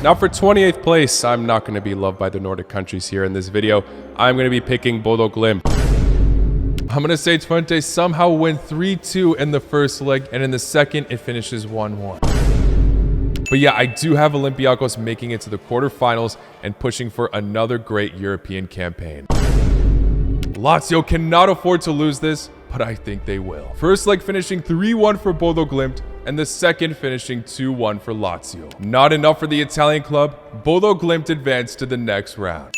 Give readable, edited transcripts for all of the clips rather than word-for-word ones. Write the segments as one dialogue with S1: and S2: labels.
S1: Now for 28th place, I'm not going to be loved by the Nordic countries here in this video. I'm going to be picking Bodø Glimt. I'm going to say Twente somehow win 3-2 in the first leg, and in the second, it finishes 1-1. But yeah, I do have Olympiacos making it to the quarterfinals and pushing for another great European campaign. Lazio cannot afford to lose this, but I think they will. First leg finishing 3-1 for Bodø Glimt, and the second finishing 2-1 for Lazio. Not enough for the Italian club, Bodø Glimt advanced to the next round.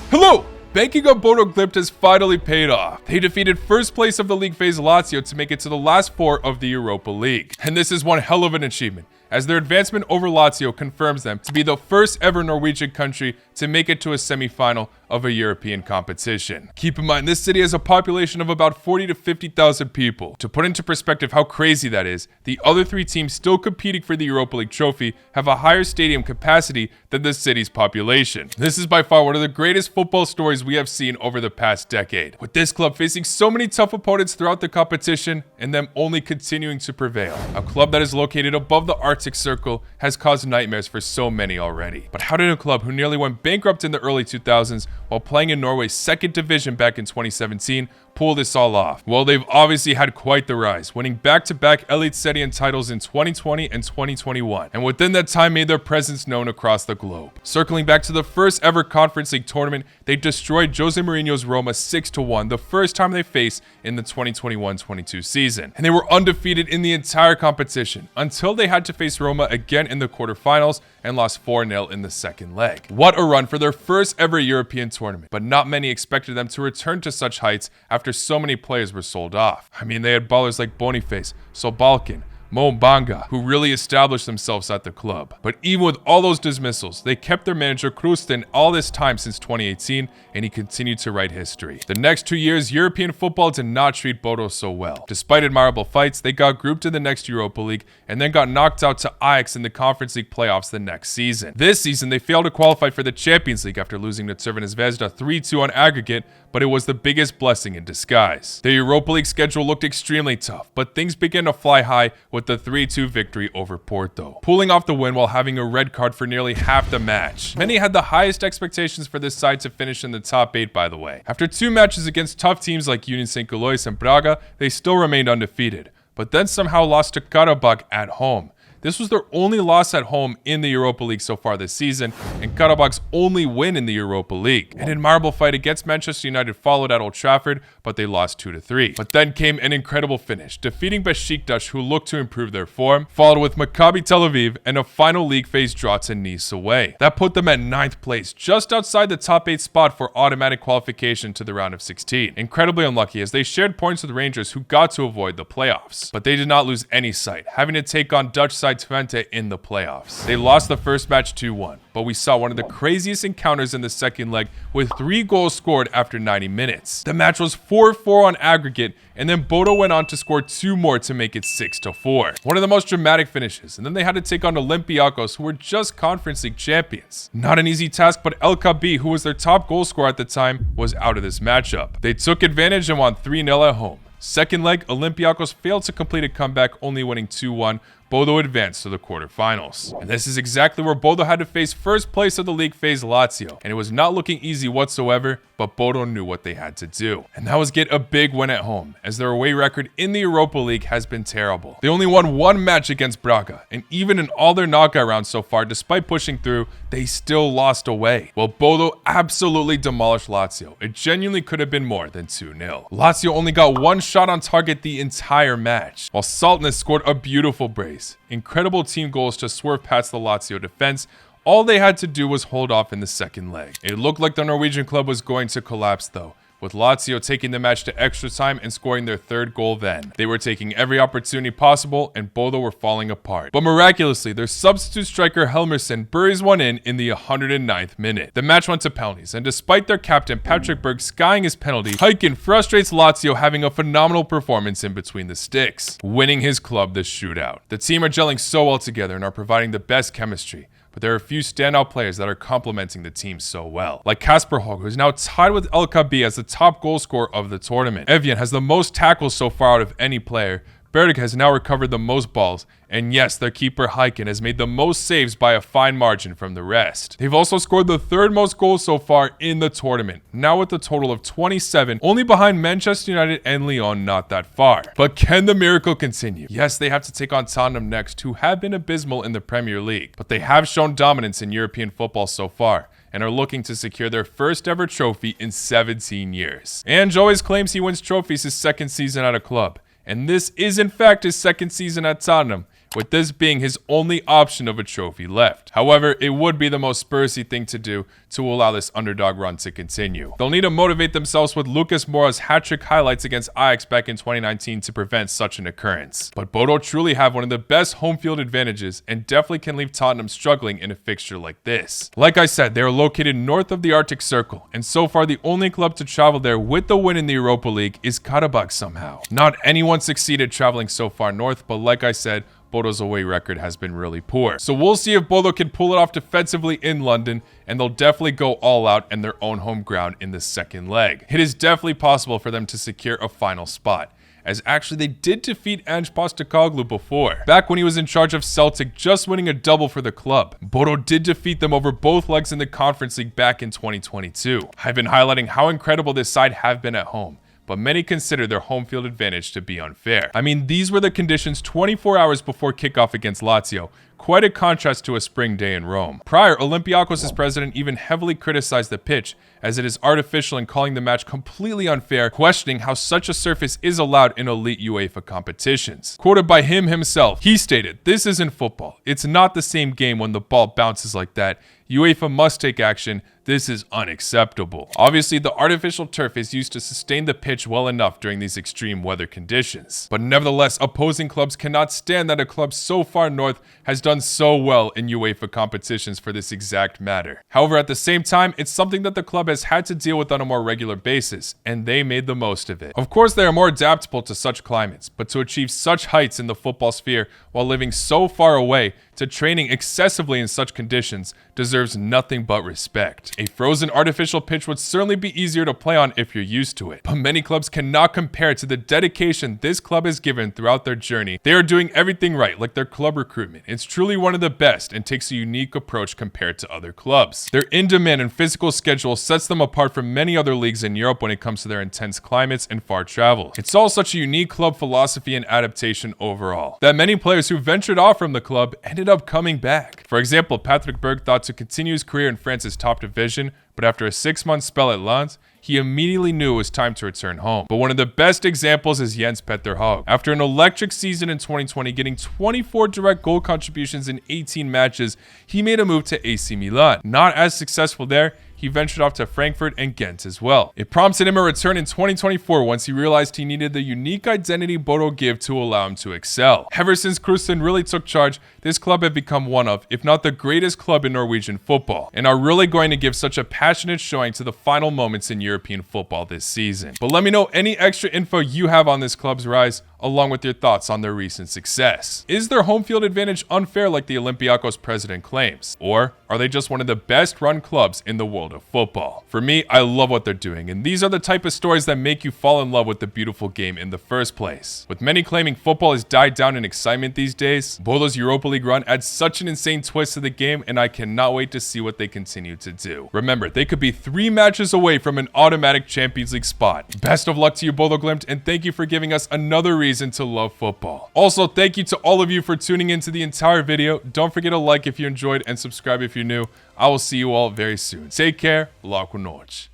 S1: Hello! Banking on Bodø Glimt has finally paid off. They defeated first place of the league phase Lazio to make it to the last four of the Europa League. And this is one hell of an achievement, as their advancement over Lazio confirms them to be the first ever Norwegian country to make it to a semi-final of a European competition. Keep in mind, this city has a population of about 40 to 50,000 people. To put into perspective how crazy that is, the other three teams still competing for the Europa League trophy have a higher stadium capacity than the city's population. This is by far one of the greatest football stories we have seen over the past decade, with this club facing so many tough opponents throughout the competition and them only continuing to prevail. A club that is located above the Arctic Circle has caused nightmares for so many already. But how did a club who nearly went bankrupt in the early 2000s while playing in Norway's second division back in 2017 pull this all off? Well, they've obviously had quite the rise, winning back-to-back Eliteserien titles in 2020 and 2021, and within that time made their presence known across the globe. Circling back to the first ever Conference League tournament, they destroyed Jose Mourinho's Roma 6-1, the first time they faced in the 2021-22 season. And they were undefeated in the entire competition until they had to face Roma again in the quarterfinals and lost 4-0 in the second leg. What a run for their first ever European tournament, but not many expected them to return to such heights after so many players were sold off. I mean, they had ballers like Boniface, Solbalken, Mo Banga, who really established themselves at the club. But even with all those dismissals, they kept their manager Krusten all this time since 2018, and he continued to write history. The next 2 years, European football did not treat Bodø so well. Despite admirable fights, they got grouped in the next Europa League and then got knocked out to Ajax in the Conference League playoffs the next season. This season, they failed to qualify for the Champions League after losing to Crvena Zvezda 3-2 on aggregate, but it was the biggest blessing in disguise. The Europa League schedule looked extremely tough, but things began to fly high with the 3-2 victory over Porto, pulling off the win while having a red card for nearly half the match. Many had the highest expectations for this side to finish in the top 8, by the way. After 2 matches against tough teams like Union St. Gilloise and Braga, they still remained undefeated, but then somehow lost to Karabakh at home. This was their only loss at home in the Europa League so far this season, and Karabakh's only win in the Europa League. An admirable fight against Manchester United followed at Old Trafford, but they lost 2-3. But then came an incredible finish, defeating Besiktas, who looked to improve their form, followed with Maccabi Tel Aviv and a final league phase draw to Nice away. That put them at 9th place, just outside the top 8 spot for automatic qualification to the round of 16. Incredibly unlucky, as they shared points with Rangers, who got to avoid the playoffs. But they did not lose any sight, having to take on Dutch side Twente in the playoffs. They lost the first match 2-1, but we saw one of the craziest encounters in the second leg with 3 goals scored after 90 minutes. The match was 4-4 on aggregate, and then Bodø went on to score 2 more to make it 6-4. One of the most dramatic finishes, and then they had to take on Olympiacos, who were just Conference League champions. Not an easy task, but El Kabi, who was their top goal scorer at the time, was out of this matchup. They took advantage and won 3-0 at home. Second leg, Olympiacos failed to complete a comeback, only winning 2-1. Bodø advanced to the quarterfinals. And this is exactly where Bodø had to face first place of the league phase Lazio. And it was not looking easy whatsoever, but Bodø knew what they had to do. And that was get a big win at home, as their away record in the Europa League has been terrible. They only won 1 match against Braga, and even in all their knockout rounds so far, despite pushing through, they still lost away. Well, Bodø absolutely demolished Lazio. It genuinely could have been more than 2-0. Lazio only got 1 shot on target the entire match, while Saltness scored a beautiful brace. Incredible team goals to swerve past the Lazio defense. All they had to do was hold off in the second leg. It looked like the Norwegian club was going to collapse though, with Lazio taking the match to extra time and scoring their 3rd goal then. They were taking every opportunity possible, and Bodø were falling apart. But miraculously, their substitute striker Helmersen buries one in the 109th minute. The match went to penalties, and despite their captain Patrick Berg skying his penalty, Heiken frustrates Lazio, having a phenomenal performance in between the sticks, winning his club the shootout. The team are gelling so well together and are providing the best chemistry, but there are a few standout players that are complementing the team so well. Like Kasper Hogg, who is now tied with El Kabi as the top goal scorer of the tournament. Evian has the most tackles so far out of any player. Berg has now recovered the most balls, and yes, their keeper Heiken has made the most saves by a fine margin from the rest. They've also scored the third most goals so far in the tournament, now with a total of 27, only behind Manchester United and Lyon not that far. But can the miracle continue? Yes, they have to take on Tottenham next, who have been abysmal in the Premier League, but they have shown dominance in European football so far, and are looking to secure their first ever trophy in 17 years. And always claims he wins trophies his second season at a club, and this is in fact his second season at Tottenham, with this being his only option of a trophy left. However, it would be the most Spursy thing to do to allow this underdog run to continue. They'll need to motivate themselves with Lucas Moura's hat-trick highlights against Ajax back in 2019 to prevent such an occurrence. But Bodø truly have one of the best home field advantages and definitely can leave Tottenham struggling in a fixture like this. Like I said, they are located north of the Arctic Circle, and so far the only club to travel there with the win in the Europa League is Karabakh somehow. Not anyone succeeded traveling so far north, but like I said, Bodø's away record has been really poor. So we'll see if Bodø can pull it off defensively in London, and they'll definitely go all out in their own home ground in the second leg. It is definitely possible for them to secure a final spot, as actually they did defeat Ange Postecoglou before, back when he was in charge of Celtic, just winning a double for the club. Bodø did defeat them over both legs in the Conference League back in 2022. I've been highlighting how incredible this side have been at home, but many consider their home field advantage to be unfair. I mean, these were the conditions 24 hours before kickoff against Lazio, quite a contrast to a spring day in Rome. Prior, Olympiakos' president even heavily criticized the pitch, as it is artificial and calling the match completely unfair, questioning how such a surface is allowed in elite UEFA competitions. Quoted by him himself, he stated, "This isn't football. It's not the same game when the ball bounces like that. UEFA must take action. This is unacceptable." Obviously, the artificial turf is used to sustain the pitch well enough during these extreme weather conditions. But nevertheless, opposing clubs cannot stand that a club so far north has done so well in UEFA competitions for this exact matter. However, at the same time, it's something that the club has had to deal with on a more regular basis, and they made the most of it. Of course, they are more adaptable to such climates, but to achieve such heights in the football sphere while living so far away to training excessively in such conditions deserves nothing but respect. A frozen artificial pitch would certainly be easier to play on if you're used to it, but many clubs cannot compare to the dedication this club has given throughout their journey. They are doing everything right, like their club recruitment. It's truly one of the best and takes a unique approach compared to other clubs. Their in-demand and physical schedule sets them apart from many other leagues in Europe when it comes to their intense climates and far travel. It's all such a unique club philosophy and adaptation overall, that many players who ventured off from the club ended up coming back. For example, Patrick Berg thought to continue his career in France's top division, but after a 6-month spell at Lens, he immediately knew it was time to return home. But one of the best examples is Jens Petter Haug. After an electric season in 2020, getting 24 direct goal contributions in 18 matches, he made a move to AC Milan. Not as successful there, he ventured off to Frankfurt and Ghent as well. It prompted him a return in 2024 once he realized he needed the unique identity Bodø give to allow him to excel. Ever since Krustin really took charge, this club have become one of, if not the greatest club in Norwegian football, and are really going to give such a passionate showing to the final moments in European football this season. But let me know any extra info you have on this club's rise, along with your thoughts on their recent success. Is their home field advantage unfair like the Olympiakos president claims? Or are they just one of the best run clubs in the world of football? For me, I love what they're doing, and these are the type of stories that make you fall in love with the beautiful game in the first place. With many claiming football has died down in excitement these days, Bodø's Europa League run adds such an insane twist to the game, and I cannot wait to see what they continue to do. Remember, they could be 3 matches away from an automatic Champions League spot. Best of luck to you, Bodø Glimt, and thank you for giving us another reason to love football. Also, thank you to all of you for tuning into the entire video. Don't forget to like if you enjoyed and subscribe if you're new. I will see you all very soon. Take care. Boa noite.